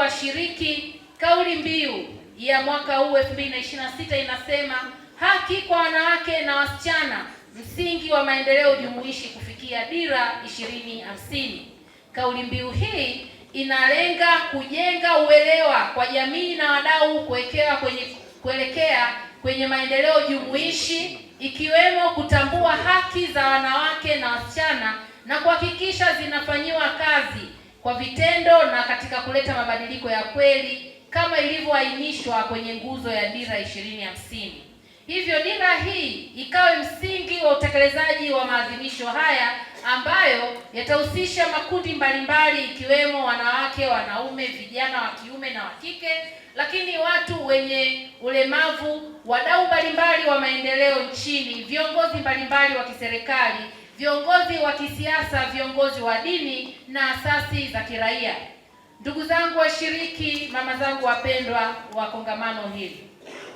washiriki, kauli mbiu ya mwaka huu 2026 inasema haki kwa wanawake na wasichana, msingi wa maendeleo jumuishi kufikia dira 2050. Kauli mbiu hii inalenga kujenga uelewa kwa jamii na wadau kuelekea kwenye maendeleo jumuishi, ikiwemo kutambua haki za wanawake na wasichana na kuhakikisha zinafanyiwa kazi kwa vitendo na katika kuleta mabadiliko ya kweli kama ilivyoainishwa kwenye nguzo ya dira 2050. Hivyo dira hii ikawe msingi wa utekelezaji wa maadhimisho haya ambayo yatahusisha makundi mbalimbali ikiwemo wanawake, wanaume, vijana wa kiume na wa kike, lakini watu wenye ulemavu, wadau mbalimbali wa maendeleo nchini, viongozi mbalimbali wa kiserikali, viongozi wa kisiasa, viongozi wa dini na asasi za kiraia. Ndugu zangu washiriki, mama zangu wapendwa wa kongamano hili,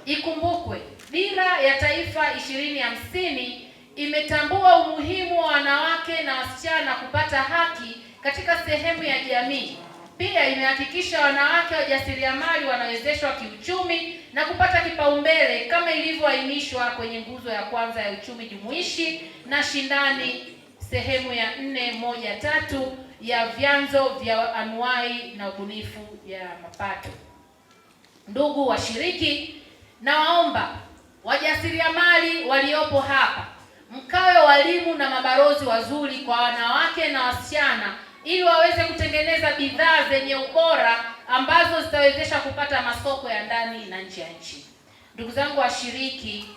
ikumbukwe dira ya taifa 2050 imetambua umuhimu wa wanawake na wasichana kupata haki katika sehemu ya jamii. Pia imehakikisha wanawake wajasiriamali wanawezeshwa kiuchumi na kupata kipaumbele kama ilivyoainishwa kwenye nguzo ya kwanza ya uchumi jumuishi na shindani sehemu ya 4.1.3 ya vyanzo vya anuai na ubunifu ya mapato. Ndugu washiriki, nawaomba wajasiriamali waliopo hapa mkawe walimu na mabalozi wazuri kwa wanawake na wasichana ili waweze kutengeneza bidhaa zenye ubora ambazo zitawezesha kupata masoko ya ndani na nje ya nchi. Ndugu zangu washiriki,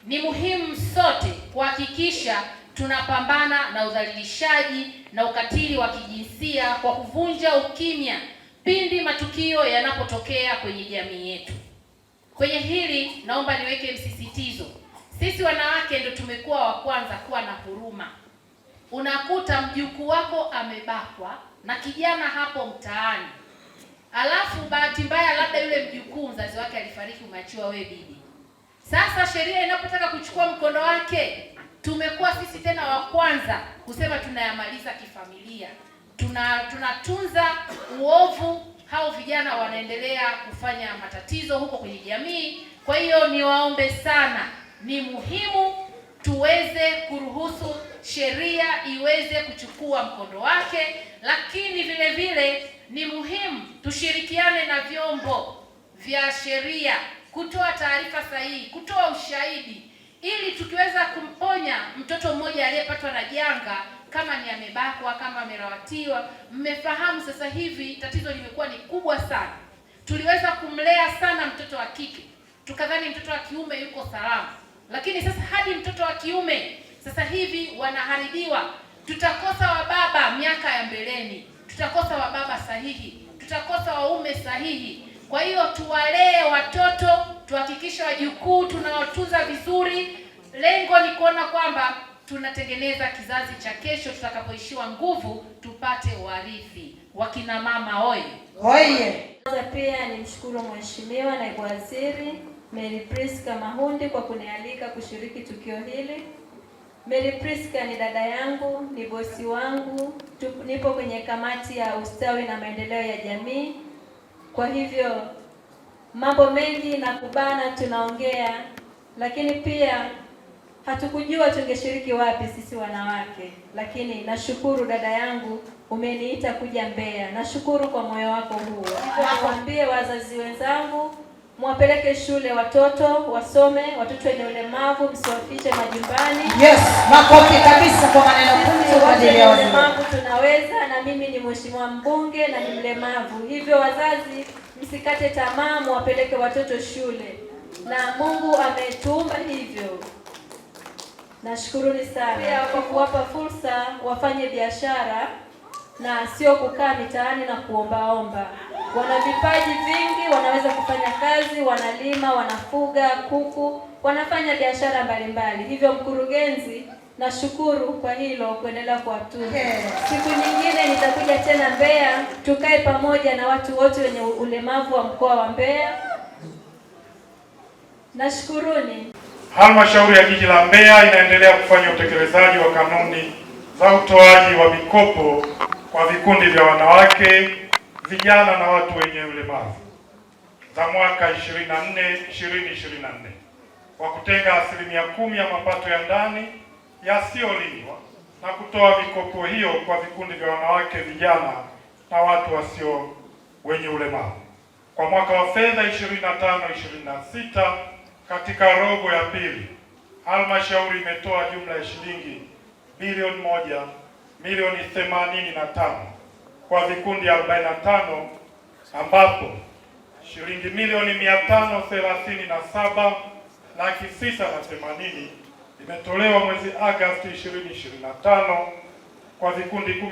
ni muhimu sote kuhakikisha tunapambana na udhalilishaji na ukatili wa kijinsia kwa kuvunja ukimya pindi matukio yanapotokea kwenye jamii yetu. Kwenye hili naomba niweke msisitizo. Sisi wanawake ndio tumekuwa wa kwanza kuwa na huruma. Unakuta mjukuu wako amebakwa na kijana hapo mtaani, alafu bahati mbaya labda yule mjukuu mzazi wake alifariki, umeachiwa wewe bibi. Sasa sheria inapotaka kuchukua mkondo wake, tumekuwa sisi tena wa kwanza kusema tunayamaliza kifamilia, tunatunza uovu, hao vijana wanaendelea kufanya matatizo huko kwenye jamii. Kwa hiyo niwaombe sana, ni muhimu tuweze kuruhusu sheria iweze kuchukua mkondo wake, lakini vile vile ni muhimu tushirikiane na vyombo vya sheria kutoa taarifa sahihi, kutoa ushahidi, ili tukiweza kumponya mtoto mmoja aliyepatwa na janga, kama ni amebakwa, kama amelawatiwa. Mmefahamu sasa hivi tatizo limekuwa ni kubwa sana. Tuliweza kumlea sana mtoto wa kike, tukadhani mtoto wa kiume yuko salama, lakini sasa hadi mtoto wa kiume sasa hivi wanaharibiwa. Tutakosa wababa miaka ya mbeleni, tutakosa wababa sahihi, tutakosa waume sahihi. Kwa hiyo tuwalee watoto, tuhakikishe wajukuu tunawatunza vizuri. Lengo ni kuona kwamba tunatengeneza kizazi cha kesho, tutakapoishiwa nguvu tupate warithi. Wakina mama oye! Oye! Pia nimshukuru Mheshimiwa Naibu Waziri Mary Priska Mahundi kwa kunialika kushiriki tukio hili. Mary Priska ni dada yangu, ni bosi wangu, nipo kwenye kamati ya ustawi na maendeleo ya jamii. Kwa hivyo mambo mengi na kubana tunaongea, lakini pia hatukujua tungeshiriki wapi sisi wanawake. Lakini nashukuru dada yangu umeniita kuja Mbeya. Nashukuru kwa moyo wako huo. Niwaambie wazazi wenzangu, mwapeleke shule watoto wasome, watoto wenye ulemavu msiwafiche majumbani. Yes, makofi kabisa kwa maneno kumi kwa ajili ya ulemavu tunaweza, na mimi ni mheshimiwa mbunge na ni mlemavu. Hivyo wazazi msikate tamaa, mwapeleke watoto shule. Na Mungu ametuumba hivyo. Nashukuruni sana pia kwa kuwapa fursa wafanye biashara na sio kukaa mitaani na kuombaomba. Wana vipaji vingi, wanaweza kufanya kazi, wanalima, wanafuga kuku, wanafanya biashara mbalimbali. Hivyo mkurugenzi, nashukuru kwa hilo, kuendelea kuwatunza. Siku nyingine nitakuja tena Mbeya, tukae pamoja na watu wote wenye ulemavu wa mkoa wa Mbeya. Nashukuruni. Halmashauri ya Jiji la Mbeya inaendelea kufanya utekelezaji wa kanuni za utoaji wa mikopo kwa vikundi vya wanawake, vijana na watu wenye ulemavu za mwaka 2024 kwa kutenga 10% ya mapato ya ndani yasiyolindwa na kutoa mikopo hiyo kwa vikundi vya wanawake, vijana na watu wasio wenye ulemavu. Kwa mwaka wa fedha 25/26 katika robo ya pili, halmashauri imetoa jumla ya shilingi bilioni 1,085,000 kwa vikundi 45 ambapo shilingi milioni 537,680,000 imetolewa mwezi Agosti 2025 kwa vikundi 10